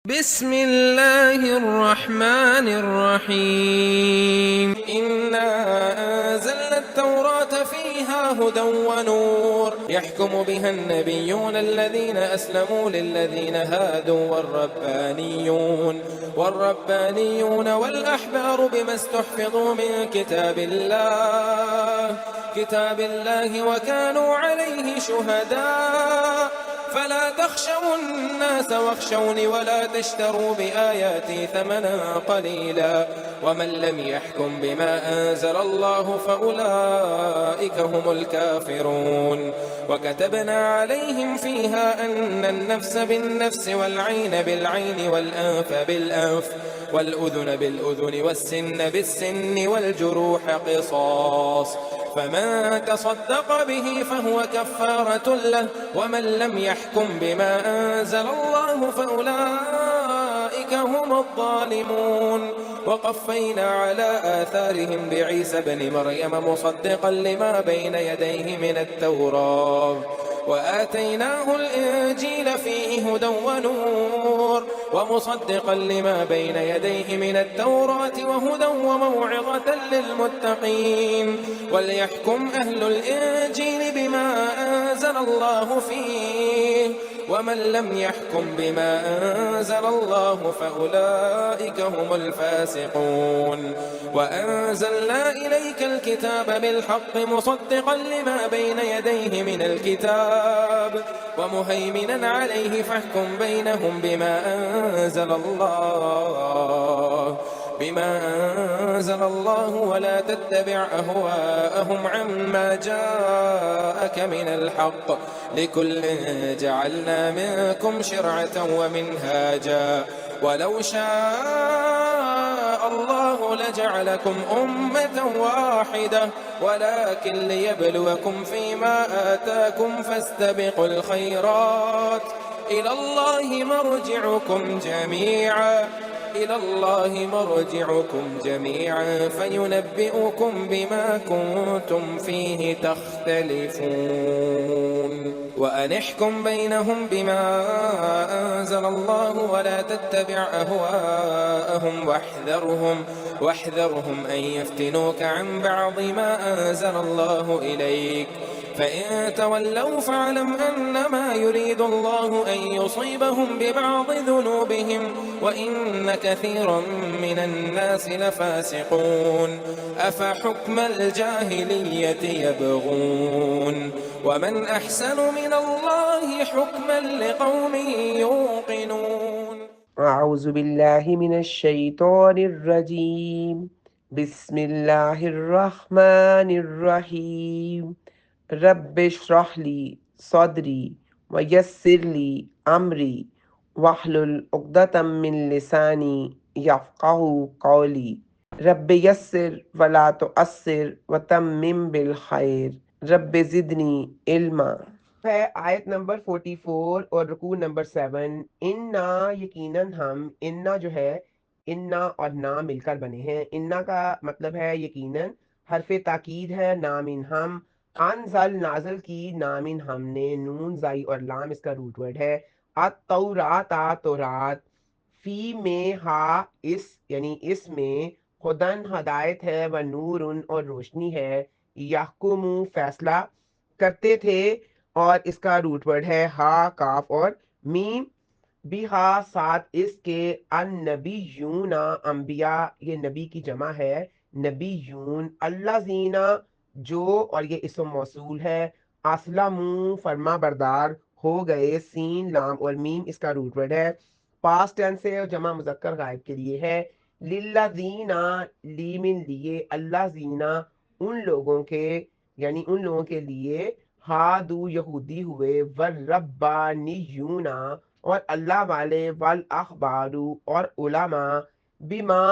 بسم الله الرحمن الرحيم إنا أنزلنا التوراة فيها هدى ونور يحكم بها النبيون الذين أسلموا للذين هادوا والربانيون والأحبار بما استحفظوا من كتاب الله وكانوا عليه شهداء فلا تخشوا الناس واخشوني ولا تشتروا بآياتي ثمنا قليلا ومن لم يحكم بما أنزل الله فأولئك هم الكافرون وكتبنا عليهم فيها أن النفس بالنفس والعين بالعين والأنف بالأنف والأذن بالأذن والسن بالسن والجروح قصاص فمن تصدق به فهو كفارة له ومن لم يحكم بما أنزل الله فأولئك هم الظالمون وقفينا على آثارهم بعيسى بن مريم مصدقا لما بين يديه من التوراة وآتيناه الإنجيل فيه هدى ونور ومصدقا لما بين يديه من التوراة وهدى وموعظة للمتقين وليحكم أهل الإنجيل بما أنزل الله فيه ومن لم يحكم بما أنزل الله فأولئك هم الفاسقون وأنزلنا إليك الكتاب بالحق مصدقا لما بين يديه من الكتاب ومهيمنا عليه فاحكم بينهم بما أنزل الله ولا تتبع أهواءهم عما جاءك من الحق لكل جعلنا منكم شرعة ومنهاجا ولو شاء الله لجعلكم أمة واحدة ولكن ليبلوكم فيما آتاكم فاستبقوا الخيرات إلى الله مرجعكم جميعا فينبئكم بما كنتم فيه تختلفون وأن احكم بينهم بما أنزل الله ولا تتبع أهواءهم واحذرهم أن يفتنوك عن بعض ما أنزل الله إليك فإن تولوا فاعلم أنما يريد الله أن يصيبهم ببعض ذنوبهم وإن كثيرا من الناس لفاسقون أفحكم الجاهلية يبغون ومن أحسن من الله حكما لقوم يوقنون أعوذ بالله من الشيطان الرجيم بسم الله الرحمن الرحيم رب اشرح لي صدري ويسر لي أمري واحلل عقدة من لساني يفقه قولي رب يسر ولا تؤثر وتمم بالخير رب زدنی علما ہے آیت نمبر 44 اور رکوع نمبر 7 انا یقیناً ہم انا جو ہے انا اور نا مل کر بنے ہیں انا کا مطلب ہے یقیناً حرف تاکید ہے نامن ہم انزل نازل کی نامن ہم نے نون زائی اور لام اس کا روٹ ورڈ ہے التورات تورات فی میں ہا اس یعنی اس میں خدن ہدایت ہے و نورن اور روشنی ہے یحکم فیصلہ کرتے تھے اور اس کا روٹ ورڈ ہے ہا کاف اور میم بہا ساتھ اس کے النبیون انبیاء یہ نبی کی جمع ہے نبیون اللہ زینا جو اور یہ اسم موصول ہے اسلم فرما بردار ہو گئے سین لام اور میم اس کا روٹ ورڈ ہے پاسٹ ٹینس ہے اور جمع مذکر غائب کے لیے ہے للذینا لیمن لیے اللہ زینا ان لوگوں کے یعنی ان لوگوں کے لیے ہادو یہودی ہوئے والربانیون اور اللہ والے والاخبارو اور علماء بما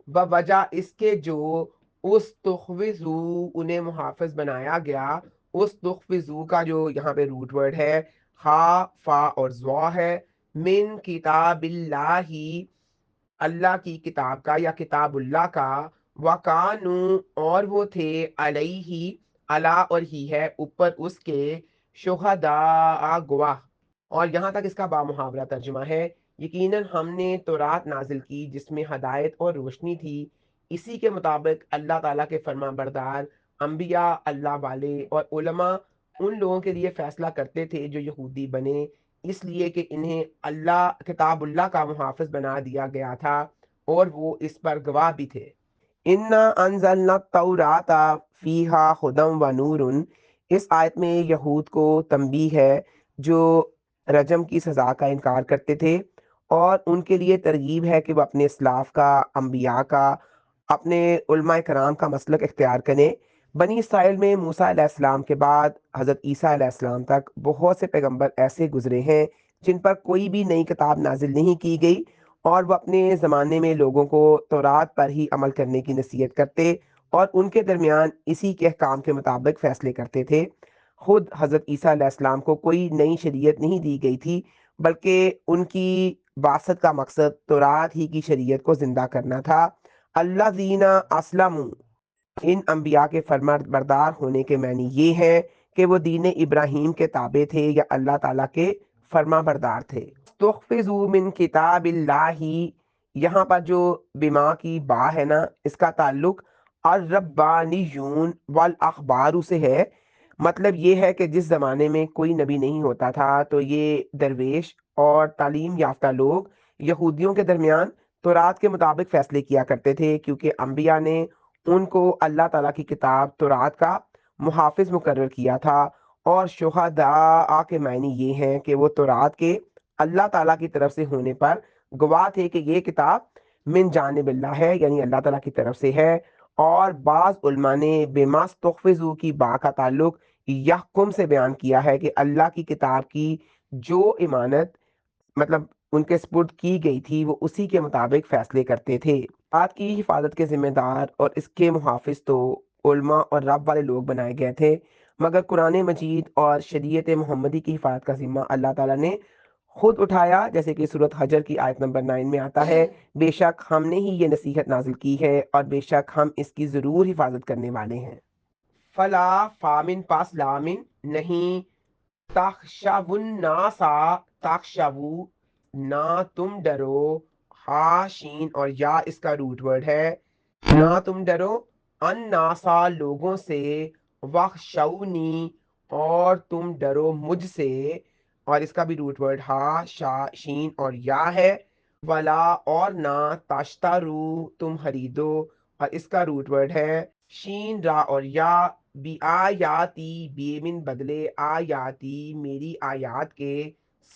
بوجہ اس کے جو استخوذو انہیں محافظ بنایا گیا استخوذو کا جو یہاں پہ روٹ ورڈ ہے ہا فا اور زوا ہے من کتاب اللہ اللہ کی کتاب کا یا کتاب اللہ کا وکانو اور وہ تھے علیہ اللہ اور ہی ہے اوپر اس کے شہداء گواہ اور یہاں تک اس کا با محاورہ ترجمہ ہے یقیناً ہم نے تورات نازل کی جس میں ہدایت اور روشنی تھی، اسی کے مطابق اللہ تعالیٰ کے فرما بردار انبیاء، اللہ والے اور علماء ان لوگوں کے لیے فیصلہ کرتے تھے جو یہودی بنے، اس لیے کہ انہیں اللہ کتاب اللہ کا محافظ بنا دیا گیا تھا اور وہ اس پر گواہ بھی تھے۔ انا انزلنا التوراۃ فیہا ہدی و نور، اس آیت میں یہود کو تنبیہ ہے جو رجم کی سزا کا انکار کرتے تھے، اور ان کے لیے ترغیب ہے کہ وہ اپنے اسلاف کا، انبیاء کا، اپنے علماء کرام کا مسلک اختیار کریں۔ بنی اسرائیل میں موسیٰ علیہ السلام کے بعد حضرت عیسیٰ علیہ السلام تک بہت سے پیغمبر ایسے گزرے ہیں جن پر کوئی بھی نئی کتاب نازل نہیں کی گئی، اور وہ اپنے زمانے میں لوگوں کو تورات پر ہی عمل کرنے کی نصیحت کرتے اور ان کے درمیان اسی کے احکام کے مطابق فیصلے کرتے تھے۔ خود حضرت عیسیٰ علیہ السلام کو کوئی نئی شریعت نہیں دی گئی تھی، بلکہ ان کی بعثت کا مقصد تورات ہی کی شریعت کو زندہ کرنا تھا۔ اللہ زینہ اسلم، ان انبیاء کے فرما بردار ہونے کے معنی یہ ہے کہ وہ دین ابراہیم کے تابع تھے یا اللہ تعالیٰ کے فرما بردار تھے۔ تحفظوا من کتاب اللہ، یہاں پر جو بما کی با ہے نا، اس کا تعلق الربانیون والاخبار سے ہے۔ مطلب یہ ہے کہ جس زمانے میں کوئی نبی نہیں ہوتا تھا تو یہ درویش اور تعلیم یافتہ لوگ یہودیوں کے درمیان تورات کے مطابق فیصلے کیا کرتے تھے، کیونکہ انبیاء نے ان کو اللہ تعالیٰ کی کتاب تورات کا محافظ مقرر کیا تھا، اور شہداء کے معنی یہ ہیں کہ وہ تورات کے اللہ تعالیٰ کی طرف سے ہونے پر گواہ تھے کہ یہ کتاب من جانب اللہ ہے، یعنی اللہ تعالیٰ کی طرف سے ہے۔ اور بعض علماء نے بما استحفظوا کی با کا تعلق یحکم سے بیان کیا ہے کہ اللہ کی کتاب کی جو امانت مطلب ان کے سپرد کی گئی تھی وہ اسی کے مطابق فیصلے کرتے تھے۔ بات کی حفاظت کے ذمہ دار اور اس کے محافظ تو علماء اور رب والے لوگ بنائے گئے تھے، مگر قرآن مجید اور شریعت محمدی کی حفاظت کا ذمہ اللہ تعالیٰ نے خود اٹھایا، جیسے کہ سورۃ حجر کی آیت نمبر 9 میں آتا ہے، بے شک ہم نے ہی یہ نصیحت نازل کی ہے اور بے شک ہم اس کی ضرور حفاظت کرنے والے ہیں۔ فلا فامن پاس لامن نہیں، تخشب الناس، تخشبو نہ تم ڈرو، ہا شین اور یا اس کا روٹ ورڈ ہے، نہ تم ڈرو، الناسا لوگوں سے، وخشونی اور تم ڈرو مجھ سے، اور اس کا بھی روٹ ورڈ ہا شا شین اور یا ہے، ولا اور نہ، تاشتارو تم خریدو، اور اس کا روٹ ورڈ ہے شین را اور یا، بی آیاتی بے من بدلے آیاتی میری آیات کے،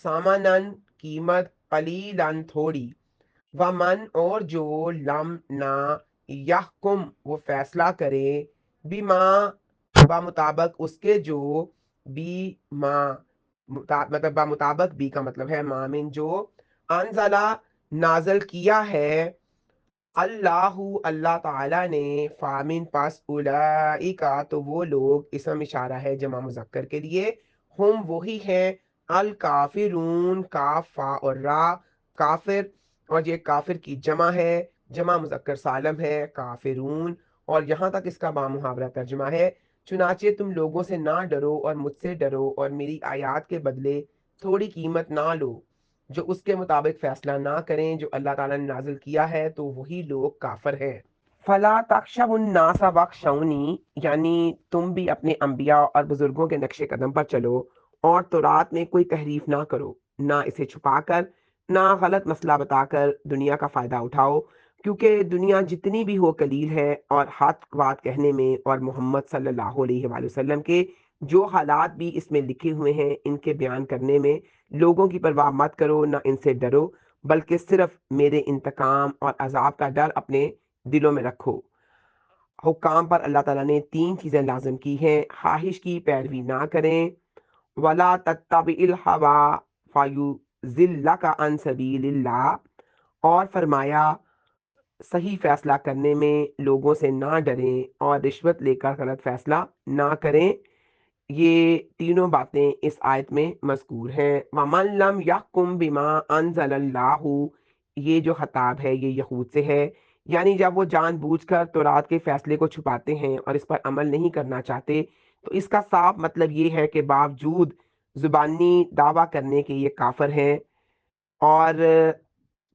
سامنن قیمت، قلیلن تھوڑی، ومن اور جو لم نہ، یحکم وہ فیصلہ کرے، بما بمطابق اس کے جو، بی ما مطلب بمطابق بی کا مطلب ہے مامن جو، انزلہ نازل کیا ہے، اللہ اللہ تعالیٰ نے، فامن پس اولئک تو وہ لوگ، اسم اشارہ ہے جمع مذکر کے لیے، ہم وہی ہیں، الکافرون کاف فا اور را، کافر، اور یہ کافر کی جمع ہے، جمع مذکر سالم ہے کافرون، اور یہاں تک اس کا بامحاورہ ترجمہ ہے، چنانچہ تم لوگوں سے نہ ڈرو اور مجھ سے ڈرو اور میری آیات کے بدلے تھوڑی قیمت نہ لو، جو اس کے مطابق فیصلہ نہ کریں جو اللہ تعالیٰ نے نازل کیا ہے تو وہی لوگ کافر ہیں۔ فلا تخشوا الناس واخشونی، یعنی تم بھی اپنے انبیاء اور بزرگوں کے نقش قدم پر چلو اور تورات میں کوئی تحریف نہ کرو، نہ اسے چھپا کر، نہ غلط مسئلہ بتا کر دنیا کا فائدہ اٹھاؤ، کیونکہ دنیا جتنی بھی ہو قلیل ہے، اور حق بات کہنے میں اور محمد صلی اللہ علیہ وآلہ وسلم کے جو حالات بھی اس میں لکھے ہوئے ہیں ان کے بیان کرنے میں لوگوں کی پرواہ مت کرو، نہ ان سے ڈرو، بلکہ صرف میرے انتقام اور عذاب کا ڈر اپنے دلوں میں رکھو۔ حکام پر اللہ تعالیٰ نے 3 چیزیں لازم کی ہیں، خواہش کی پیروی نہ کریں، ولا تتبع الہوی فیضلک عن سبیل اللہ، اور فرمایا صحیح فیصلہ کرنے میں لوگوں سے نہ ڈریں اور رشوت لے کر غلط فیصلہ نہ کریں۔ یہ تینوں باتیں اس آیت میں مذکور ہیں۔ وَمَن لَّمْ يَحْكُم بِمَا أَنزَلَ اللَّهُ، یہ جو خطاب ہے یہ یہود سے ہے، یعنی جب وہ جان بوجھ کر تورات کے فیصلے کو چھپاتے ہیں اور اس پر عمل نہیں کرنا چاہتے تو اس کا صاف مطلب یہ ہے کہ باوجود زبانی دعویٰ کرنے کے یہ کافر ہیں، اور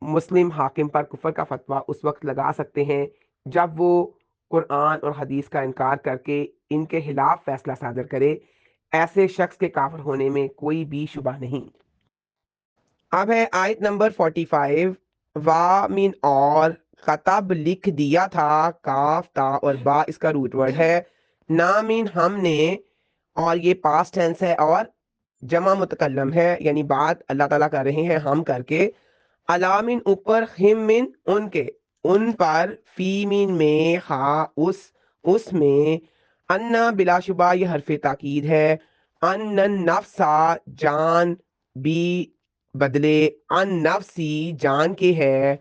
مسلم حاکم پر کفر کا فتویٰ اس وقت لگا سکتے ہیں جب وہ قرآن اور حدیث کا انکار کر کے ان کے خلاف فیصلہ صادر کرے. ایسے شخص کے کافر ہونے میں کوئی بھی شبہ نہیں. اب ہے آیت نمبر 45. وامن اور خطب لکھ دیا تھا، کاف تا اور با اس کا روٹ ورڈ ہے. نامن ہم نے، اور یہ پاسٹ ٹینس ہے اور جمع متکلم ہے، یعنی بات اللہ تعالیٰ کر رہے ہیں ہم کر کے. علامن اوپر، ہم من ان کے، ان پر، فی من میں، ہا اس میں، انا بلا شبہ یہ حرف تاکید ہے. ان نفسا جان، بی بدلے، ان نفسی جان کے ہے.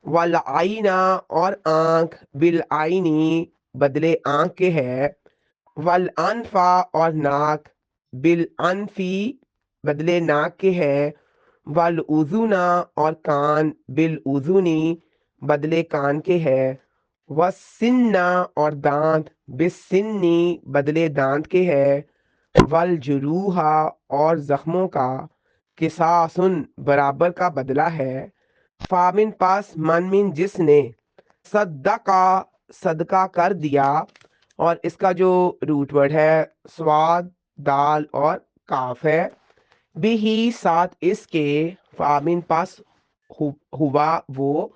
والعینا اور آنکھ، بالعینی بدلے آنکھ کے ہے. والانفا اور ناک، بالانفی بدلے ناک کے ہے. والاذنا اور کان، بالاذنی بدلے کان کے ہے. والسنا اور دانت، بالسنی بدلے دانت کے ہے. والجروحا اور زخموں کا، قصاصن برابر کا بدلہ ہے. فامن پاس، من جس نے، صدقہ صدقہ کر دیا، اور اس کا جو روٹ ورڈ ہے سواد، دال اور کاف ہے. بھی ہی ساتھ اس کے، فامن پاس ہوا وہ،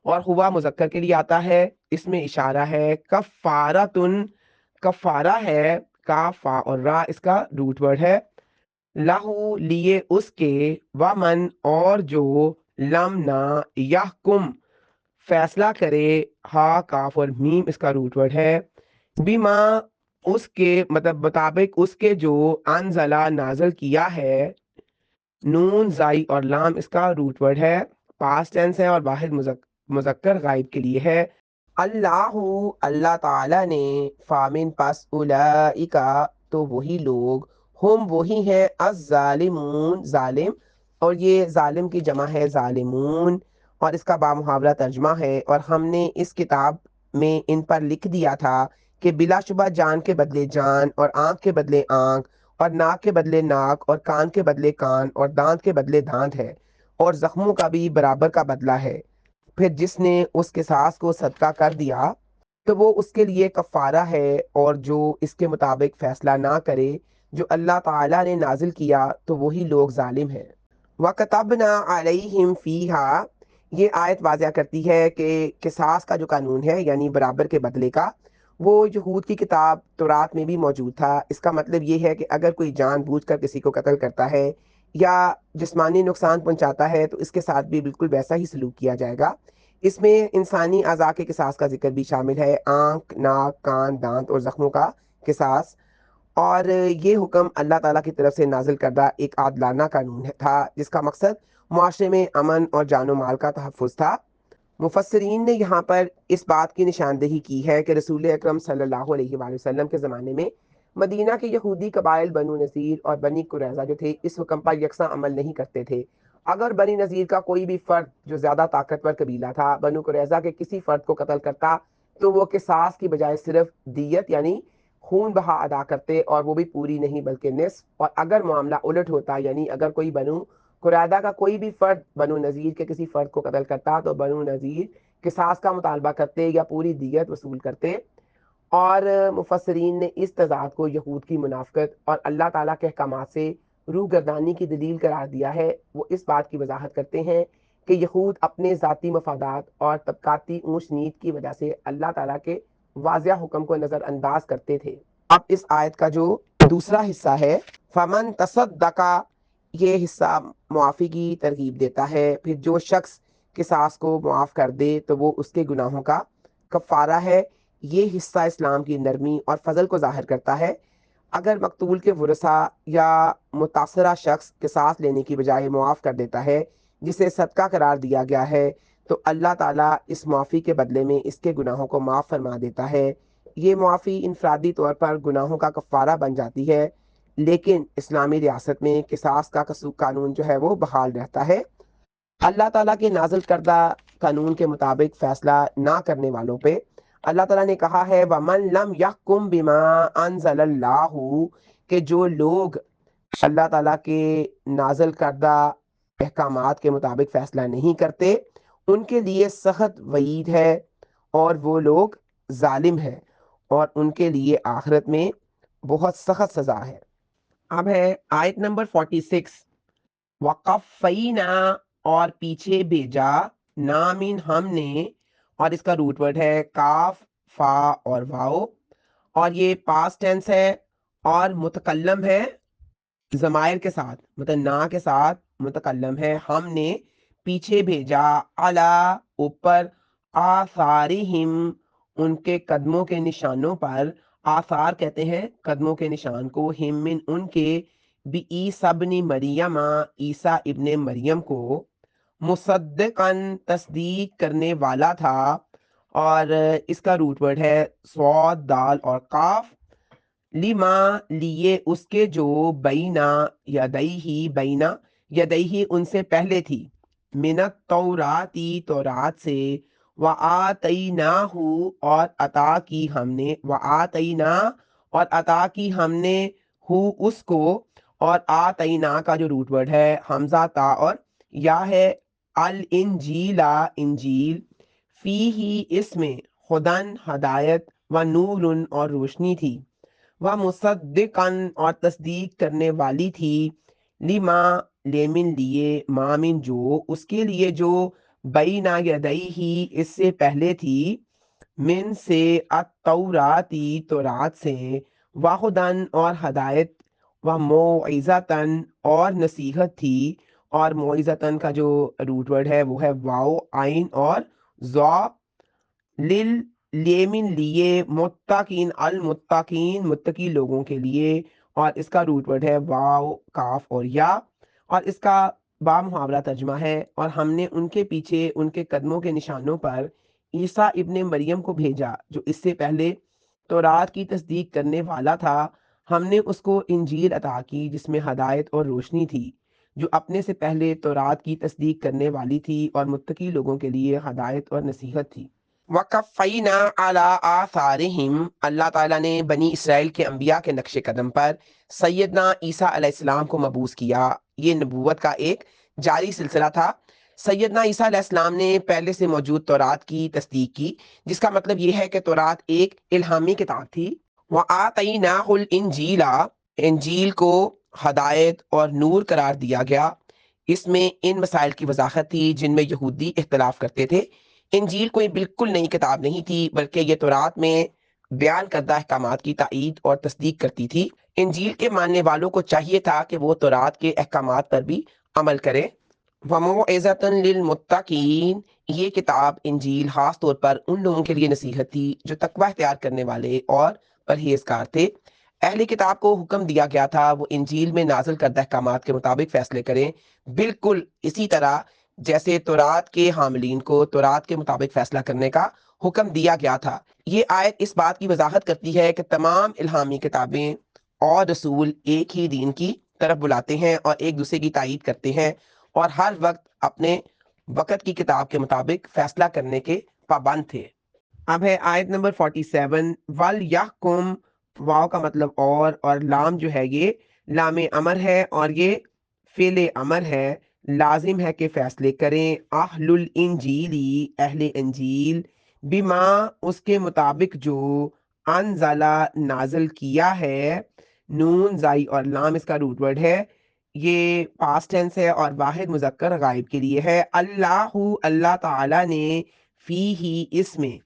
اور ہوا مذکر کے لیے آتا ہے، اس میں اشارہ ہے. کفارتن کفارہ ہے، کافا اور را اس کا روٹ ورڈ ہے. لہو لیے اس کے، ومن اور جو، لم نہ، یحکم فیصلہ کرے، ہا کاف اور میم اس کا روٹ ورڈ ہے. بیما اس کے مطلب مطابق اس کے جو، انزلہ نازل کیا ہے. نون زائی اور لام اس کا روٹ ورڈ ہے، پاسٹ ٹینس ہے اور واحد مذکر غائب کے لیے ہے. اللہ اللہ تعالی نے، فامن پس اولئکا تو وہی لوگ، ہم وہی ہیں، الظالمون ظالم، اور یہ ظالم کی جمع ہے ظالمون، اور اس کا بامحاورہ ترجمہ ہے. اور ہم نے اس کتاب میں ان پر لکھ دیا تھا کہ بلا شبہ جان کے بدلے جان، اور آنکھ کے بدلے آنکھ، اور ناک کے بدلے ناک، اور کان کے بدلے کان، اور دانت کے بدلے دانت ہے، اور زخموں کا بھی برابر کا بدلہ ہے. پھر جس نے اس قصاص کو صدقہ کر دیا تو وہ اس کے لیے کفارہ ہے، اور جو اس کے مطابق فیصلہ نہ کرے جو اللہ تعالیٰ نے نازل کیا تو وہی لوگ ظالم ہیں. وَكَتَبْنَا عَلَيْهِمْ فِيهَا یہ آیت واضح کرتی ہے کہ قصاص کا جو قانون ہے یعنی برابر کے بدلے کا، وہ یہود کی کتاب تورات میں بھی موجود تھا. اس کا مطلب یہ ہے کہ اگر کوئی جان بوجھ کر کسی کو قتل کرتا ہے یا جسمانی نقصان پہنچاتا ہے تو اس کے ساتھ بھی بالکل ویسا ہی سلوک کیا جائے گا. اس میں انسانی اعضاء کے قصاص کا ذکر بھی شامل ہے، آنکھ، ناک، کان، دانت اور زخموں کا قصاص. اور یہ حکم اللہ تعالیٰ کی طرف سے نازل کردہ ایک عادلانہ قانون تھا جس کا مقصد معاشرے میں امن اور جان و مال کا تحفظ تھا. مفسرین نے یہاں پر اس بات کی نشاندہی کی ہے کہ رسول اکرم صلی اللہ علیہ وآلہ وسلم کے زمانے میں مدینہ کے یہودی قبائل بنو نذیر اور بنی قریظہ جو تھے اس حکم پر یکساں عمل نہیں کرتے تھے. اگر بنی نذیر کا کوئی بھی فرد جو زیادہ طاقتور قبیلہ تھا بنو قریظہ کے کسی فرد کو قتل کرتا تو وہ قصاص کی بجائے صرف دیت یعنی خون بہا ادا کرتے، اور وہ بھی پوری نہیں بلکہ نصف. اور اگر معاملہ الٹ ہوتا یعنی اگر کوئی بنو قریظہ کا کوئی بھی فرد بنو نذیر کے کسی فرد کو قتل کرتا تو بنو نذیر قصاص کا مطالبہ کرتے یا پوری دیت وصول کرتے. اور مفسرین نے اس تضاد کو یہود کی منافقت اور اللہ تعالیٰ کے احکامات سے روگردانی کی دلیل قرار دیا ہے. وہ اس بات کی وضاحت کرتے ہیں کہ یہود اپنے ذاتی مفادات اور طبقاتی اونچ نیچ کی وجہ سے اللہ تعالیٰ کے واضح حکم کو نظر انداز کرتے تھے. اب اس آیت کا جو دوسرا حصہ ہے، فمن تصدقہ، یہ حصہ معافی کی ترغیب دیتا ہے. پھر جو شخص قصاص کو معاف کر دے تو وہ اس کے گناہوں کا کفارہ ہے. یہ حصہ اسلام کی نرمی اور فضل کو ظاہر کرتا ہے. اگر مقتول کے ورثاء یا متاثرہ شخص قصاص لینے کی بجائے معاف کر دیتا ہے جسے صدقہ قرار دیا گیا ہے تو اللہ تعالیٰ اس معافی کے بدلے میں اس کے گناہوں کو معاف فرما دیتا ہے. یہ معافی انفرادی طور پر گناہوں کا کفارہ بن جاتی ہے، لیکن اسلامی ریاست میں قصاص کا قانون جو ہے وہ بحال رہتا ہے. اللہ تعالیٰ کے نازل کردہ قانون کے مطابق فیصلہ نہ کرنے والوں پہ اللہ تعالیٰ نے کہا ہے وَمَن لَمْ يَحْكُمْ بِمَا أَنزَلَ اللَّهُ کہ جو لوگ اللہ تعالیٰ کے نازل کردہ احکامات کے مطابق فیصلہ نہیں کرتے ان کے لیے سخت وعید ہے اور وہ لوگ ظالم ہیں اور ان کے لیے آخرت میں بہت سخت سزا ہے۔ اب ہے آیت نمبر 46، وقفینا اور پیچھے بھیجا، نامن ہم نے، اور اس کا روٹ ورڈ ہے کاف فا اور واؤ، اور یہ پاسٹ ٹینس ہے اور متکلم ہے ضمائر کے ساتھ، مطلب نا کے ساتھ متکلم ہے۔ ہم نے پیچھے بھیجا، علا اوپر، آثارہم ان کے قدموں کے نشانوں پر، آثار کہتے ہیں قدموں کے نشان کو، ہم من ان کے، بھی عیسیٰ ابن مریم عیسیٰ ابن مریم کو، مصدقاً تصدیق کرنے والا تھا، اور اس کا روٹ ورڈ ہے صاد دال اور قاف، لما لیے اس کے جو بینا یدیہی بینا یدیہی ان سے پہلے تھی، من التوراتی تورات سے، وآتیناہ اور عطا کی ہم نے، وآتینا اور عطا کی ہم نے، ہو اس کو، اور آتینا کا جو روٹ ورڈ ہے حمزہ تا اور یا ہے، الانجیلا انجیل، فی ہی اس میں، ہدن ہدایت، و نورن اور روشنی تھی، وہ مصدقاً اور تصدیق کرنے والی تھی، لما لیمن لیے، مامن جو اس کے لیے جو بینا یدیہی اس سے پہلے تھی، من سے، التوراتی تورات سے، وہدن اور ہدایت، و موعظتاً اور نصیحت تھی، اور موعظتاً کا جو روٹ ورڈ ہے وہ ہے واؤ آئین اور ضا، لیمن لیے، متقین المتقین متقی لوگوں کے لیے، اور اس کا روٹ ورڈ ہے واو کاف اور یا، اور اس کا با محاورہ ترجمہ ہے، اور ہم نے ان کے پیچھے ان کے قدموں کے نشانوں پر عیسیٰ ابن مریم کو بھیجا جو اس سے پہلے تورات کی تصدیق کرنے والا تھا، ہم نے اس کو انجیل عطا کی جس میں ہدایت اور روشنی تھی، جو اپنے سے پہلے تورات کی تصدیق کرنے والی تھی اور متقی لوگوں کے لیے ہدایت اور نصیحت تھی۔ وَقَفَّيْنَا عَلَىٰ آثَارِهِمْ اللہ تعالیٰ نے بنی اسرائیل کے انبیاء کے نقش قدم پر سیدنا عیسیٰ علیہ السلام کو مبعوث کیا۔ یہ نبوت کا ایک جاری سلسلہ تھا۔ سیدنا عیسیٰ علیہ السلام نے پہلے سے موجود تورات کی تصدیق کی، جس کا مطلب یہ ہے کہ تورات ایک الہامی کتاب تھی۔ وَآتَيْنَاهُ الْإِنْجِيلَ انجیل کو ہدایت اور نور قرار دیا گیا۔ اس میں ان مسائل کی وضاحت تھی جن میں یہودی اختلاف کرتے تھے۔ انجیل کوئی بالکل نئی کتاب نہیں تھی بلکہ یہ تورات میں بیان کردہ احکامات کی تائید اور تصدیق کرتی تھی۔ انجیل کے ماننے والوں کو چاہیے تھا کہ وہ تورات کے احکامات پر بھی عمل کریں۔ وَمَوْعِظَةً لِّلْمُتَّقِينَ یہ کتاب انجیل خاص طور پر ان لوگوں کے لیے نصیحت تھی جو تقوی اختیار کرنے والے اور پرہیزگار تھے۔ اہل کتاب کو حکم دیا گیا تھا وہ انجیل میں نازل کردہ احکامات کے مطابق فیصلے کریں، بالکل اسی طرح جیسے تورات کے حاملین کو تورات کے مطابق فیصلہ کرنے کا حکم دیا گیا تھا۔ یہ آیت اس بات کی وضاحت کرتی ہے کہ تمام الہامی کتابیں اور رسول ایک ہی دین کی طرف بلاتے ہیں اور ایک دوسرے کی تائید کرتے ہیں اور ہر وقت اپنے وقت کی کتاب کے مطابق فیصلہ کرنے کے پابند تھے۔ اب ہے آیت نمبر 47، وَلْيَحْكُمْ واو کا مطلب اور لام جو ہے یہ لام امر ہے اور یہ فعل امر ہے، لازم ہے کہ فیصلے کریں، اہل الانجیلی اہل انجیل، بما اس کے مطابق جو انزلہ نازل کیا ہے، نون زائی اور لام اس کا روٹ ورڈ ہے، یہ پاسٹ ٹینس ہے اور واحد مذکر غائب کے لیے ہے، اللہ اللہ تعالی نے، فی ہی اس میں،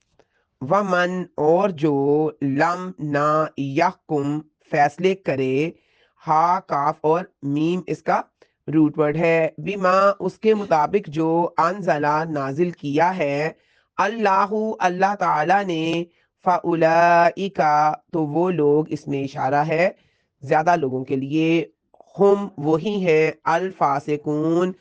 ومن اور جو لم نہ یحکم فیصلے کرے، ہا کاف اور میم اس کا روٹ ورڈ ہے، بما اس کے مطابق جو انزلہ نازل کیا ہے، اللہ اللہ تعالی نے، فاولئک تو وہ لوگ، اس میں اشارہ ہے زیادہ لوگوں کے لیے، ہم وہی ہیں، الفاسقون،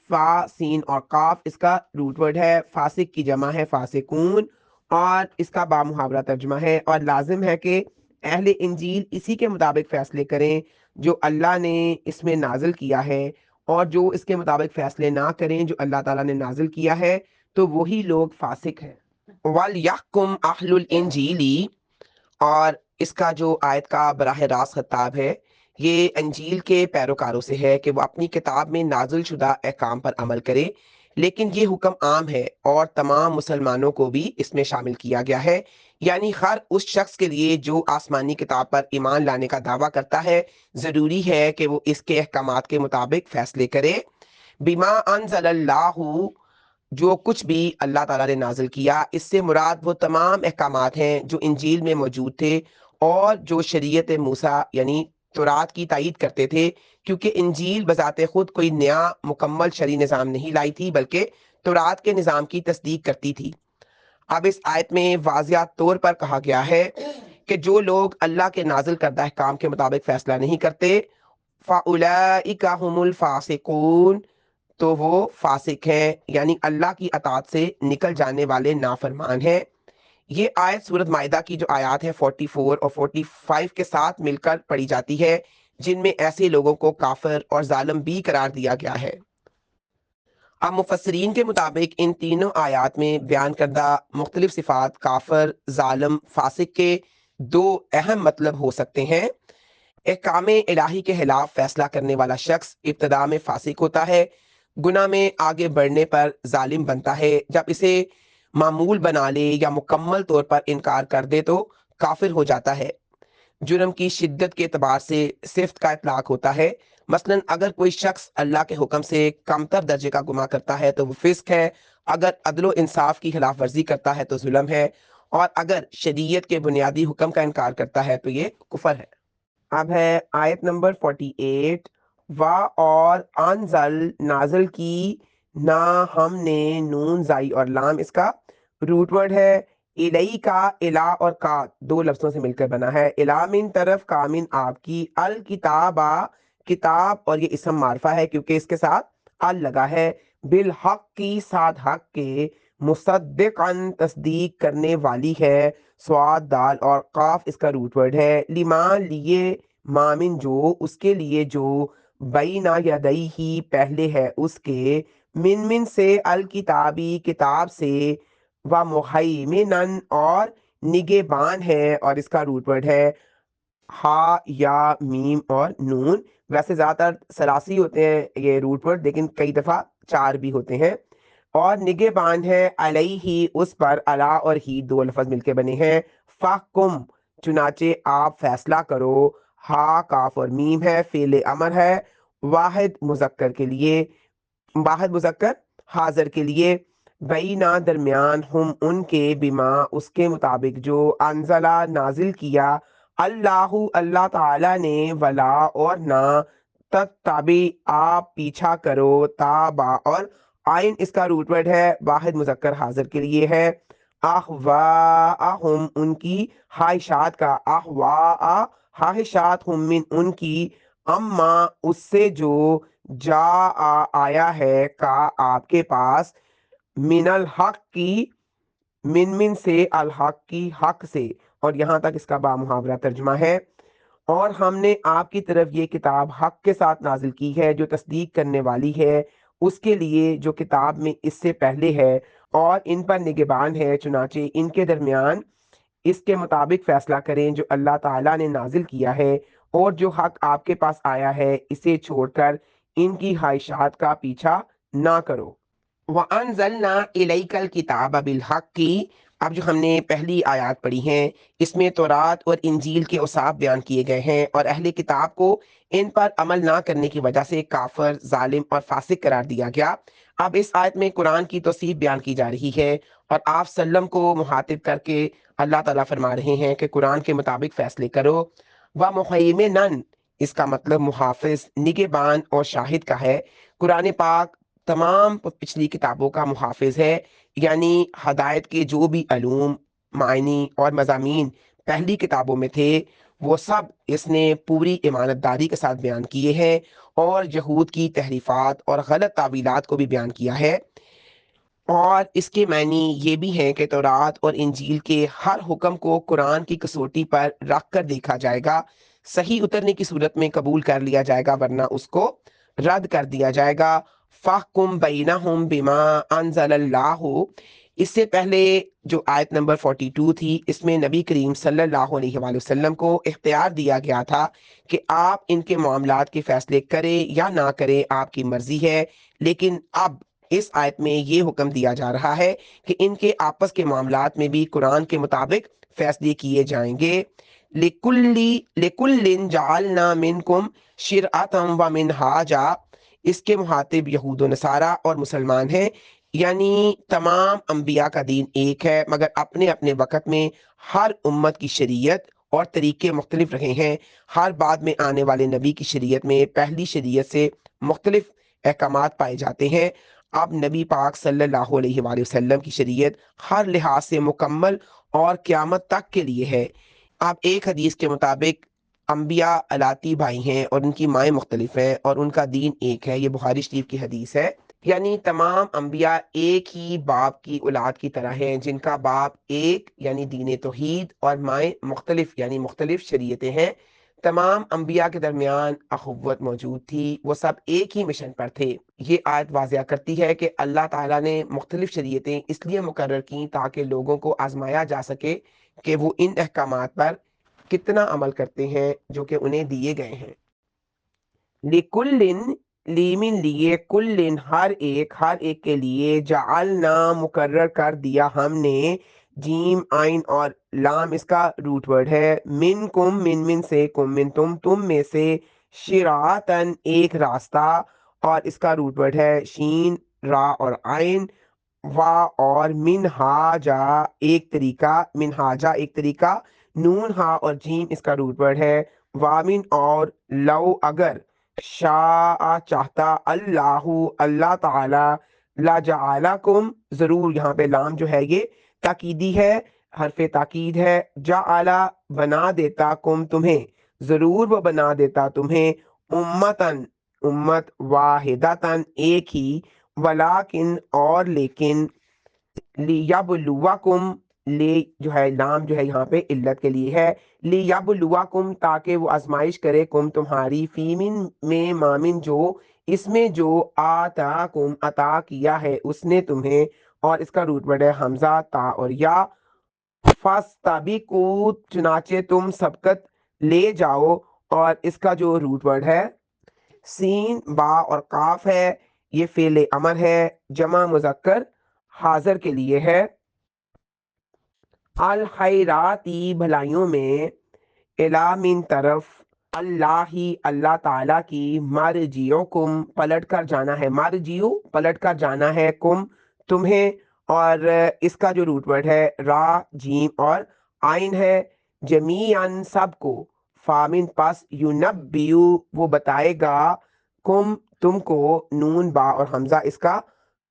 فا سین اور قاف اس کا روٹ ورڈ ہے، فاسق کی جمع ہے فاسقون، اور اس کا با محاورہ ترجمہ ہے، اور لازم ہے کہ اہل انجیل اسی کے مطابق فیصلے کریں جو اللہ نے اس میں نازل کیا ہے، اور جو اس کے مطابق فیصلے نہ کریں جو اللہ تعالیٰ نے نازل کیا ہے تو وہی لوگ فاسق ہیں۔ وَلْيَحْكُمْ أَهْلُ الْإِنْجِيلِ اور اس کا جو آیت کا براہ راست خطاب ہے، یہ انجیل کے پیروکاروں سے ہے کہ وہ اپنی کتاب میں نازل شدہ احکام پر عمل کرے، لیکن یہ حکم عام ہے اور تمام مسلمانوں کو بھی اس میں شامل کیا گیا ہے، یعنی ہر اس شخص کے لیے جو آسمانی کتاب پر ایمان لانے کا دعویٰ کرتا ہے ضروری ہے کہ وہ اس کے احکامات کے مطابق فیصلے کرے۔ بما انزل اللہ، جو کچھ بھی اللہ تعالیٰ نے نازل کیا، اس سے مراد وہ تمام احکامات ہیں جو انجیل میں موجود تھے اور جو شریعت موسیٰ یعنی تورات کی تائید کرتے تھے، کیونکہ انجیل بذات خود کوئی نیا مکمل شرعی نظام نہیں لائی تھی بلکہ تورات کے نظام کی تصدیق کرتی تھی۔ اب اس آیت میں واضح طور پر کہا گیا ہے کہ جو لوگ اللہ کے نازل کردہ احکام کے مطابق فیصلہ نہیں کرتے فَأُولَئِكَ هُمُ الْفَاسِقُونَ، تو وہ فاسق ہیں، یعنی اللہ کی اطاعت سے نکل جانے والے نافرمان ہیں۔ یہ آیت سورۃ مائدہ کی جو آیات ہیں 44 اور 45 کے ساتھ مل کر پڑھی جاتی ہے، جن میں ایسے لوگوں کو کافر اور ظالم بھی قرار دیا گیا ہے۔ اب مفسرین کے مطابق ان تینوں آیات میں بیان کردہ مختلف صفات کافر، ظالم، فاسق کے دو اہم مطلب ہو سکتے ہیں۔ احکام الہی کے خلاف فیصلہ کرنے والا شخص ابتدا میں فاسق ہوتا ہے، گناہ میں آگے بڑھنے پر ظالم بنتا ہے، جب اسے معمول بنا لے یا مکمل طور پر انکار کر دے تو کافر ہو جاتا ہے۔ جرم کی شدت کے اعتبار سے صفت کا اطلاق ہوتا ہے، مثلا اگر کوئی شخص اللہ کے حکم سے کمتر درجے کا گناہ کرتا ہے تو وہ فسق ہے، اگر عدل و انصاف کی خلاف ورزی کرتا ہے تو ظلم ہے، اور اگر شریعت کے بنیادی حکم کا انکار کرتا ہے تو یہ کفر ہے۔ اب ہے آیت نمبر 48، اور انزل، نازل کی، نہ ہم نے، نون زائی اور لام اس کا روٹ ورڈ ہے، الہی کا، الہ اور کا دو لفظوں سے مل کر بنا ہے، الہ من طرف، کا من آپ کی، الکتابہ کتاب، اور یہ اسم معرفہ ہے کیونکہ اس کے ساتھ ال لگا ہے، بالحق کی، ساتھ حق کے، مصدقاً تصدیق کرنے والی ہے، سواد دال اور قاف اس کا روٹ ورڈ ہے، لما لیے، مامن جو، اس کے لیے جو، بینا یدئی ہی پہلے ہے اس کے، من سے، الکتابی کتاب سے، و محیمنن اور نگہبان ہے، اور اس کا روٹ ورڈ ہے ہا، یا، میم اور نون۔ ویسے زیادہ تر سلاسی ہوتے ہیں یہ روٹ ورڈ، لیکن کئی دفعہ چار بھی ہوتے ہیں۔ اور نگہبان ہے علیہ، اس پر، علا اور ہی دو لفظ مل کے بنے ہیں، فاحکم، چنانچہ آپ فیصلہ کرو، ہا، کاف اور میم ہے، فعل امر ہے، واحد مذکر کے لیے، واحد مذکر حاضر کے لیے، بینا درمیان، ہم ان کے، بما اس کے مطابق جو، انزلہ نازل کیا، اللہ اللہ تعالی نے، ولا اور نہ، تتبع آپ پیچھا کرو، تابا اور آئین اس کا روٹ ورڈ ہے، واحد مذکر حاضر کے لیے ہے، احواہم ان کی خواہشات کا، احوا خواہشات، ہم من ان کی، اما اس سے جو، جا آیا ہے، کا آپ کے پاس، من الحق کی، من سے، الحق کی، حق سے، اور یہاں تک اس کا بامحاورہ ترجمہ ہے، اور ہم نے آپ کی طرف یہ کتاب حق کے ساتھ نازل کی ہے جو تصدیق کرنے والی ہے اس کے لیے جو کتاب میں اس سے پہلے ہے، اور ان پر نگہبان ہے، چنانچہ ان کے درمیان اس کے مطابق فیصلہ کریں جو اللہ تعالیٰ نے نازل کیا ہے، اور جو حق آپ کے پاس آیا ہے اسے چھوڑ کر ان کی خواہشات کا پیچھا نہ کرو۔ وَأَنزَلْنَا إِلَيْكَ الْكِتَابَ بِالْحَقِّ، اب جو ہم نے پہلی آیات پڑھی ہیں اس میں تورات اور انجیل کے اوصاف بیان کیے گئے ہیں، اور اہل کتاب کو ان پر عمل نہ کرنے کی وجہ سے کافر، ظالم اور فاسق قرار دیا گیا۔ اب اس آیت میں قرآن کی توصیف بیان کی جا رہی ہے، اور آپ سلم کو مخاطب کر کے اللہ تعالیٰ فرما رہے ہیں کہ قرآن کے مطابق فیصلے کرو۔ وَمُحَیمِنًا، اس کا مطلب محافظ، نگہبان اور شاہد کا ہے۔ قرآن پاک تمام پچھلی کتابوں کا محافظ ہے، یعنی ہدایت کے جو بھی علوم، معنی اور مضامین پہلی کتابوں میں تھے وہ سب اس نے پوری امانت داری کے ساتھ بیان کیے ہیں، اور یہود کی تحریفات اور غلط تعویلات کو بھی بیان کیا ہے۔ اور اس کے معنی یہ بھی ہیں کہ تورات اور انجیل کے ہر حکم کو قرآن کی کسوٹی پر رکھ کر دیکھا جائے گا، صحیح اترنے کی صورت میں قبول کر لیا جائے گا ورنہ اس کو رد کر دیا جائے گا۔ فَاحْكُم بَيْنَهُم بِمَا أَنزَلَ اللَّهُ، اس سے پہلے جو آیت نمبر 42 تھی، اس میں نبی کریم صلی اللہ علیہ وآلہ وسلم کو اختیار دیا گیا تھا کہ آپ ان کے معاملات کے فیصلے کریں یا نہ کریں، آپ کی مرضی ہے، لیکن اب اس آیت میں یہ حکم دیا جا رہا ہے کہ ان کے آپس کے معاملات میں بھی قرآن کے مطابق فیصلے کیے جائیں گے۔ لِكُلٍّ جَعَلْنَا مِنْكُمْ شِرْعَةً وَمِنْهَاجًا، اس کے مخاطب یہود و نصارہ اور مسلمان ہیں، یعنی تمام انبیاء کا دین ایک ہے، مگر اپنے اپنے وقت میں ہر امت کی شریعت اور طریقے مختلف رہے ہیں۔ ہر بعد میں آنے والے نبی کی شریعت میں پہلی شریعت سے مختلف احکامات پائے جاتے ہیں۔ اب نبی پاک صلی اللہ علیہ وآلہ وسلم کی شریعت ہر لحاظ سے مکمل اور قیامت تک کے لیے ہے۔ اب ایک حدیث کے مطابق انبیاء الاتی بھائی ہیں اور ان کی مائیں مختلف ہیں اور ان کا دین ایک ہے، یہ بخاری شریف کی حدیث ہے۔ یعنی تمام انبیاء ایک ہی باپ کی اولاد کی طرح ہیں، جن کا باپ ایک یعنی دین توحید اور مائیں مختلف یعنی مختلف شریعتیں ہیں۔ تمام انبیاء کے درمیان اخوت موجود تھی، وہ سب ایک ہی مشن پر تھے۔ یہ آیت واضح کرتی ہے کہ اللہ تعالیٰ نے مختلف شریعتیں اس لیے مقرر کی تاکہ لوگوں کو آزمایا جا سکے کہ وہ ان احکامات پر کتنا عمل کرتے ہیں جو کہ انہیں دیے گئے ہیں۔ لِكُلٍّ لیمن لیے، کلن ہر ایک کے لیے، جعلنا مقرر کر دیا ہم نے، جیم آئین اور لام اس کا روٹ ورڈ ہے، من سے، من تم میں سے، شراطن ایک راستہ، اور اس کا روٹ ورڈ ہے شین را اور عین، وا اور منہاجا ایک طریقہ، نون ہا اور جیم اس کا روٹ ورڈ ہے، وامن اور لو اگر، شاء چاہتا، اللہ تعالی، لجعلکم ضرور، یہاں پہ لام جو ہے یہ تاکیدی ہے، حرف تاکید ہے، جعلا بنا دیتا، کم تمہیں، ضرور وہ بنا دیتا تمہیں، امت واحدتاً ایک ہی، ولیکن اور لیکن، لیبلوکم، لے جو ہے لام جو ہے یہاں پہ علت کے لیے ہے، لیبلوکم تاکہ وہ آزمائش کرے، کم تمہاری، فیمن میں مامن جو، اس میں جو، آتاکم عطا کیا ہے اس نے تمہیں، اور اس کا روٹ ورڈ ہے حمزہ تا اور یا، فاستبقوا چنانچہ تم سبقت لے جاؤ، اور اس کا جو روٹ ورڈ ہے سین با اور کاف ہے، یہ فعل امر ہے، جمع مذکر حاضر کے لیے ہے، الخیراتی بھلائیوں میں، الا من طرف، اللہ تعالیٰ کی، مرجعکم پلٹ کر جانا ہے، مرجعو پلٹ کر جانا ہے، کم تمہیں، اور اس کا جو روٹ ورڈ ہے را جیم اور آئین ہے، جمیعاً سب کو، فامن پس، یونبیو وہ بتائے گا، کم تم کو، نون با اور حمزہ اس کا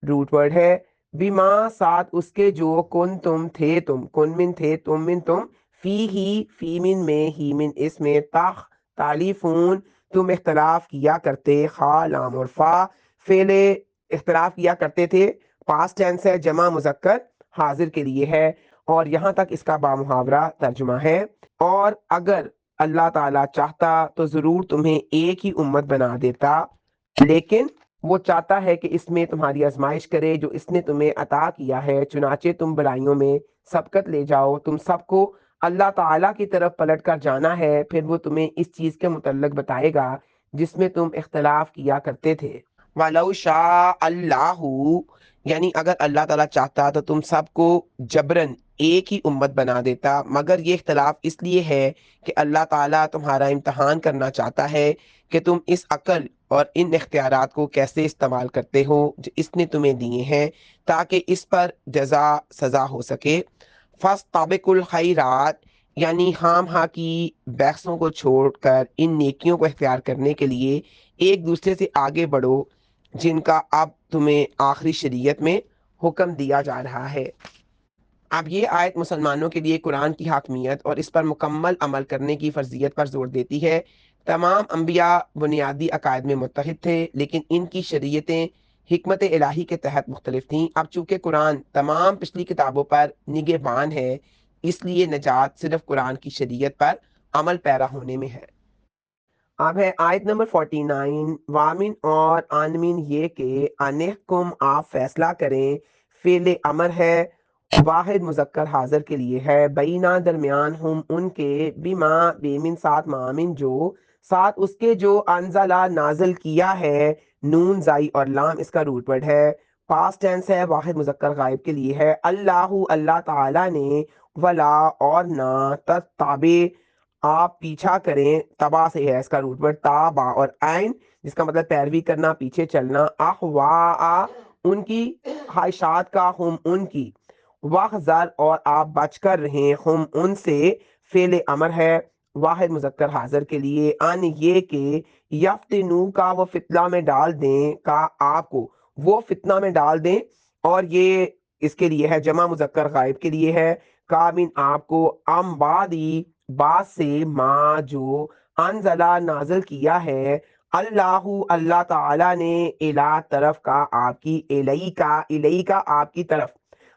روٹ ورڈ ہے، بما ساتھ اس کے جو، کن تم تھے تم، کن من تھے تم، من تم، فی من میں، ہی من اس میں، تعلیفون تم اختلاف کیا کرتے، خا لام اور فا فعل اختلاف کیا کرتے تھے، پاسٹ ٹینس ہے، جمع مذکر حاضر کے لیے ہے، اور یہاں تک اس کا بامحاورہ ترجمہ ہے، اور اگر اللہ تعالیٰ چاہتا تو ضرور تمہیں ایک ہی امت بنا دیتا، لیکن وہ چاہتا ہے کہ اس میں تمہاری آزمائش کرے جو اس نے تمہیں عطا کیا ہے، چنانچہ تم برائیوں میں سبقت لے جاؤ، تم سب کو اللہ تعالیٰ کی طرف پلٹ کر جانا ہے، پھر وہ تمہیں اس چیز کے متعلق بتائے گا جس میں تم اختلاف کیا کرتے تھے۔ وَلَوْ شَاءَ اللَّهُ یعنی اگر اللہ تعالیٰ چاہتا تو تم سب کو جبرن ایک ہی امت بنا دیتا، مگر یہ اختلاف اس لیے ہے کہ اللہ تعالیٰ تمہارا امتحان کرنا چاہتا ہے کہ تم اس عقل اور ان اختیارات کو کیسے استعمال کرتے ہو جو اس نے تمہیں دیے ہیں، تاکہ اس پر جزا سزا ہو سکے۔ فاستبقوا الخیرات یعنی خام ہاں کی بحثوں کو چھوڑ کر ان نیکیوں کو اختیار کرنے کے لیے ایک دوسرے سے آگے بڑھو جن کا اب تمہیں آخری شریعت میں حکم دیا جا رہا ہے۔ اب یہ آیت مسلمانوں کے لیے قرآن کی حاکمیت اور اس پر مکمل عمل کرنے کی فرضیت پر زور دیتی ہے۔ تمام انبیاء بنیادی عقائد میں متحد تھے، لیکن ان کی شریعتیں حکمت الہی کے تحت مختلف تھیں۔ اب چونکہ قرآن تمام پچھلی کتابوں پر نگہبان ہے، اس لیے نجات صرف قرآن کی شریعت پر عمل پیرا ہونے میں ہے۔ اب ہے آیت نمبر 49، وامن اور آنمن یہ کہ انحکم آپ فیصلہ کریں، فعل امر ہے، واحد مذکر حاضر کے لیے ہے، بینا درمیان ہم ان کے، بما بیمن ساتھ مامن جو، ساتھ اس کے جو، انزلہ نازل کیا ہے، نون زائی اور لام اس کا روٹ ورڈ ہے، پاسٹ ٹینس ہے، واحد مذکر غائب کے لیے ہے، اللہ اللہ تعالی نے، ولا اور نہ، تتابع آپ پیچھا کریں، تبا سے ہے اس کا روٹ ورڈ، تابا اور عین جس کا مطلب پیروی کرنا، پیچھے چلنا، احوا ان کی خواہشات کا، ہم ان کی، واخذر اور آپ بچ کر رہیں، ہم ان سے، فعل امر ہے، واحد مذکر حاضر کے لیے، ان یہ کہ، یفتنو کا وہ فتنہ میں ڈال دیں، کا آپ کو وہ فتنہ میں ڈال دیں، اور یہ اس کے لیے ہے، جمع مذکر غائب کے لیے ہے، کامن آپ کو، امبادی بعد سے، ما جو، انزلہ نازل کیا ہے، اللہ اللہ تعالی نے، الہ طرف کا آپ کی، الہی کا آپ کی طرف،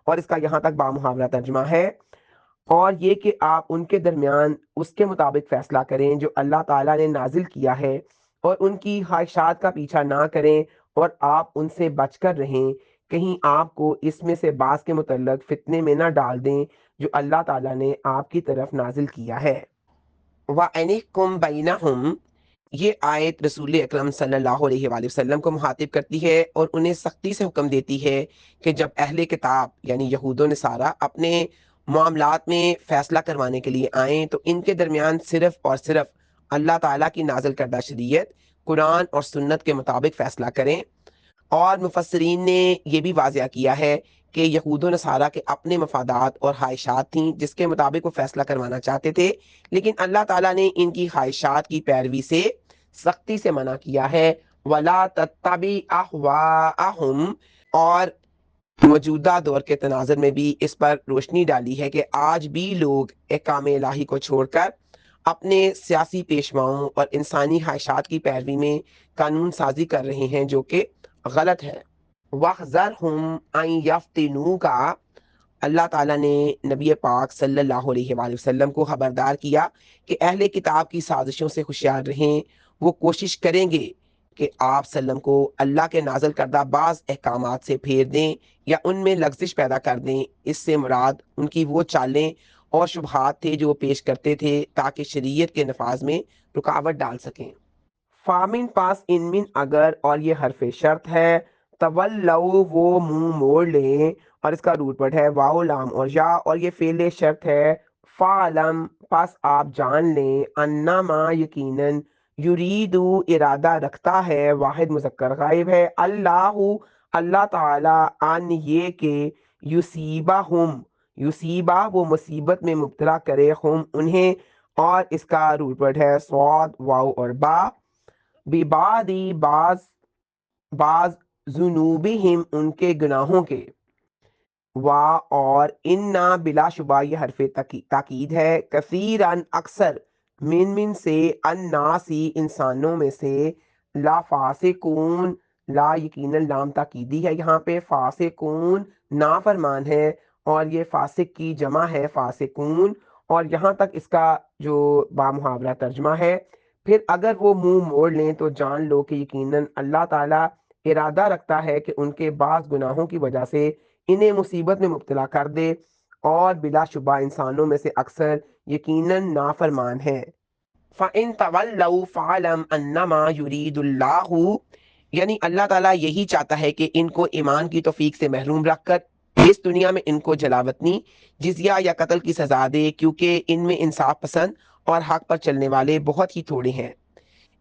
اور اس کا یہاں تک بامحاورہ ترجمہ ہے، اور یہ کہ آپ ان کے درمیان اس کے مطابق فیصلہ کریں جو اللہ تعالیٰ نے نازل کیا ہے، اور ان کی خواہشات کا پیچھا نہ کریں، اور آپ ان سے بچ کر رہیں، کہیں آپ کو اس میں سے بعض کے متعلق فتنے میں نہ ڈال دیں جو اللہ تعالیٰ نے آپ کی طرف نازل کیا ہے۔ وَأَنِحْكُمْ بَيْنَهُمْ، یہ آیت رسول اکرم صلی اللہ علیہ وآلہ وسلم کو مخاطب کرتی ہے، اور انہیں سختی سے حکم دیتی ہے کہ جب اہل کتاب یعنی یہود و نصارہ اپنے معاملات میں فیصلہ کروانے کے لیے آئیں تو ان کے درمیان صرف اور صرف اللہ تعالیٰ کی نازل کردہ شریعت، قرآن اور سنت کے مطابق فیصلہ کریں۔ اور مفسرین نے یہ بھی واضح کیا ہے کہ یہود و نصارہ کے اپنے مفادات اور خواہشات تھیں جس کے مطابق وہ فیصلہ کروانا چاہتے تھے، لیکن اللہ تعالیٰ نے ان کی خواہشات کی پیروی سے سختی سے منع کیا ہے، وَلَا تَتَّبِعْ أَهْوَاءَهُمْ، اور موجودہ دور کے تناظر میں بھی اس پر روشنی ڈالی ہے کہ آج بھی لوگ احکام الہی کو چھوڑ کر اپنے سیاسی پیشواؤں اور انسانی خواہشات کی پیروی میں قانون سازی کر رہے ہیں جو کہ غلط ہے۔ وَاحْذَرْهُمْ أَن يَفْتِنُوكَ، اللہ تعالیٰ نے نبی پاک صلی اللہ علیہ وآلہ وسلم کو خبردار کیا کہ اہل کتاب کی سازشوں سے ہوشیار رہیں، وہ کوشش کریں گے کہ آپ سلم کو اللہ کے نازل کردہ بعض احکامات سے پھیر دیں یا ان میں لغزش پیدا کر دیں، اس سے مراد ان کی وہ چالیں اور شبہات تھے جو وہ پیش کرتے تھے تاکہ شریعت کے نفاذ میں رکاوٹ ڈال سکیں۔ فامن پاس ان من اگر، اور یہ حرف شرط ہے، تولو وہ منہ موڑ لیں، اور اس کا روٹ ورڈ ہے واو لام اور یا، اور یہ فعل شرط ہے، فعلم پس آپ جان لیں، انما یقیناً، یریدو ارادہ رکھتا ہے، واحد مذکر غائب ہے، اللہ اللہ تعالی، ان یہ کہ، یصیبہم یصیبہ وہ مصیبت میں مبتلا کرے، ہم انہیں، اور اس کا روٹ ورڈ ہے صاد واو اور با، ببعض بعض ذنوبہم ان کے گناہوں کے، اور انا بلا شبہ یہ حرف تاکید ہے، کثیرن اکثر، من سے، الناسی انسانوں میں سے، لا فاسقون، لا یقیناً لام تاکیدی ہے یہاں پہ، فاسقون نافرمان ہے، اور یہ فاسق کی جمع ہے فاسقون، اور یہاں تک اس کا جو بامحاورہ ترجمہ ہے، پھر اگر وہ منہ موڑ لیں تو جان لو کہ یقیناً اللہ تعالیٰ ارادہ رکھتا ہے کہ ان کے بعض گناہوں کی وجہ سے انہیں مصیبت میں مبتلا کر دے، اور بلا شبہ انسانوں میں سے اکثر یقیناً نافرمان ہیں۔ فَإِن تَوَلَّوْا فَاعْلَمْ أَنَّمَا يُرِيدُ اللَّهُ، یعنی اللہ تعالیٰ یہی چاہتا ہے کہ ان کو ایمان کی توفیق سے محروم رکھ کر اس دنیا میں ان کو جلاوطنی، جزیہ یا قتل کی سزا دے، کیونکہ ان میں انصاف پسند اور حق پر چلنے والے بہت ہی تھوڑے ہیں۔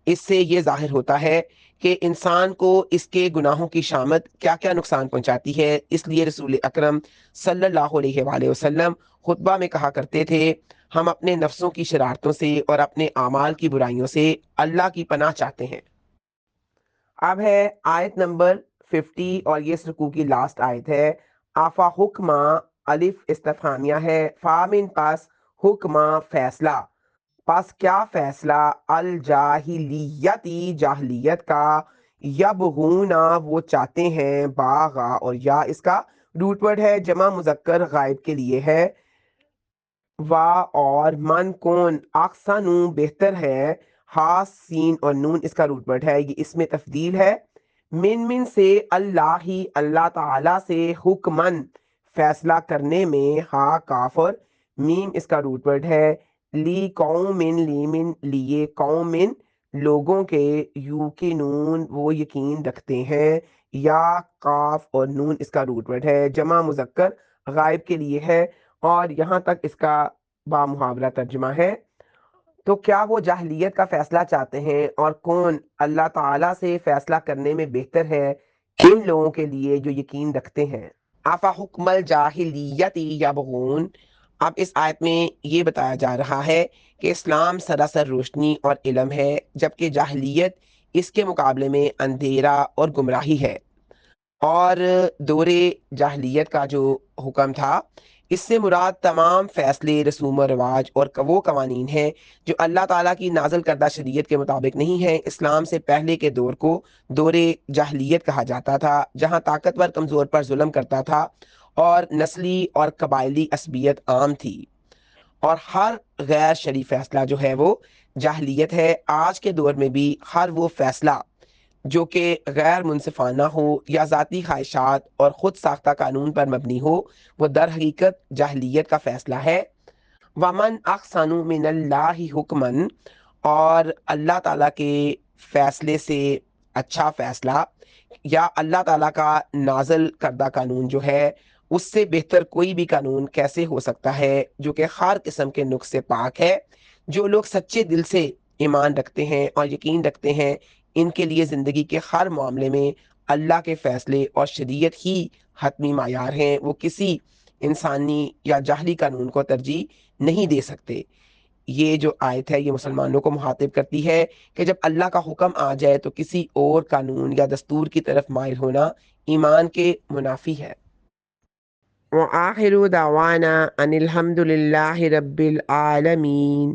اس سے یہ ظاہر ہوتا ہے کہ انسان کو اس کے گناہوں کی شامت کیا کیا نقصان پہنچاتی ہے، اس لیے رسول اکرم صلی اللہ علیہ وآلہ وسلم خطبہ میں کہا کرتے تھے، ہم اپنے نفسوں کی شرارتوں سے اور اپنے اعمال کی برائیوں سے اللہ کی پناہ چاہتے ہیں۔ اب ہے آیت نمبر 50، اور یہ اس رکوع کی لاسٹ آیت ہے، آفا حکمہ، الف استفہامیہ ہے، فامن پس، حکمہ فیصلہ، پس کیا فیصلہ، الجاہلیتی جاہلیت کا، یبغونا وہ چاہتے ہیں، باغا اور یا اس کا روٹ ورڈ ہے جمع مذکر غائب کے لیے ہے، وا اور من کون، احسن بہتر ہے، ہا سین اور نون اس کا روٹ ورڈ ہے، یہ اس میں تفضیل ہے، من سے اللہ ہی اللہ تعالیٰ سے، حکمن فیصلہ کرنے میں، ہا کافر، میم اس کا روٹ ورڈ ہے، لی قومن لیمن لیے، قومن لوگوں کے، یوقنون وہ یقین رکھتے ہیں، یا قاف اور نون اس کا روٹ ورڈ ہے، جمع مذکر غائب کے لیے ہے، اور یہاں تک اس کا بامحاورہ ترجمہ ہے۔ تو کیا وہ جاہلیت کا فیصلہ چاہتے ہیں، اور کون اللہ تعالیٰ سے فیصلہ کرنے میں بہتر ہے ان لوگوں کے لیے جو یقین رکھتے ہیں۔ آفا حکم الجاہلیت یبغون، اب اس آیت میں یہ بتایا جا رہا ہے کہ اسلام سراسر روشنی اور علم ہے، جبکہ جاہلیت اس کے مقابلے میں اندھیرا اور گمراہی ہے۔ اور دور جاہلیت کا جو حکم تھا، اس سے مراد تمام فیصلے، رسوم و رواج اور وہ قوانین ہیں جو اللہ تعالیٰ کی نازل کردہ شریعت کے مطابق نہیں ہیں۔ اسلام سے پہلے کے دور کو دور جاہلیت کہا جاتا تھا، جہاں طاقتور کمزور پر ظلم کرتا تھا اور نسلی اور قبائلی عصبیت عام تھی، اور ہر غیر شرعی فیصلہ جو ہے وہ جاہلیت ہے۔ آج کے دور میں بھی ہر وہ فیصلہ جو کہ غیر منصفانہ ہو یا ذاتی خواہشات اور خود ساختہ قانون پر مبنی ہو، وہ در حقیقت جاہلیت کا فیصلہ ہے۔ ومن احسن من اللہ حکمن، اور اللہ تعالیٰ کے فیصلے سے اچھا فیصلہ، یا اللہ تعالیٰ کا نازل کردہ قانون جو ہے اس سے بہتر کوئی بھی قانون کیسے ہو سکتا ہے، جو کہ ہر قسم کے نقص سے پاک ہے۔ جو لوگ سچے دل سے ایمان رکھتے ہیں اور یقین رکھتے ہیں، ان کے لیے زندگی کے ہر معاملے میں اللہ کے فیصلے اور شریعت ہی حتمی معیار ہیں، وہ کسی انسانی یا جاہلی قانون کو ترجیح نہیں دے سکتے۔ یہ جو آیت ہے یہ مسلمانوں کو مخاطب کرتی ہے کہ جب اللہ کا حکم آ جائے تو کسی اور قانون یا دستور کی طرف مائل ہونا ایمان کے منافی ہے۔ وآخر دعوانا ان الحمد للہ رب العالمین۔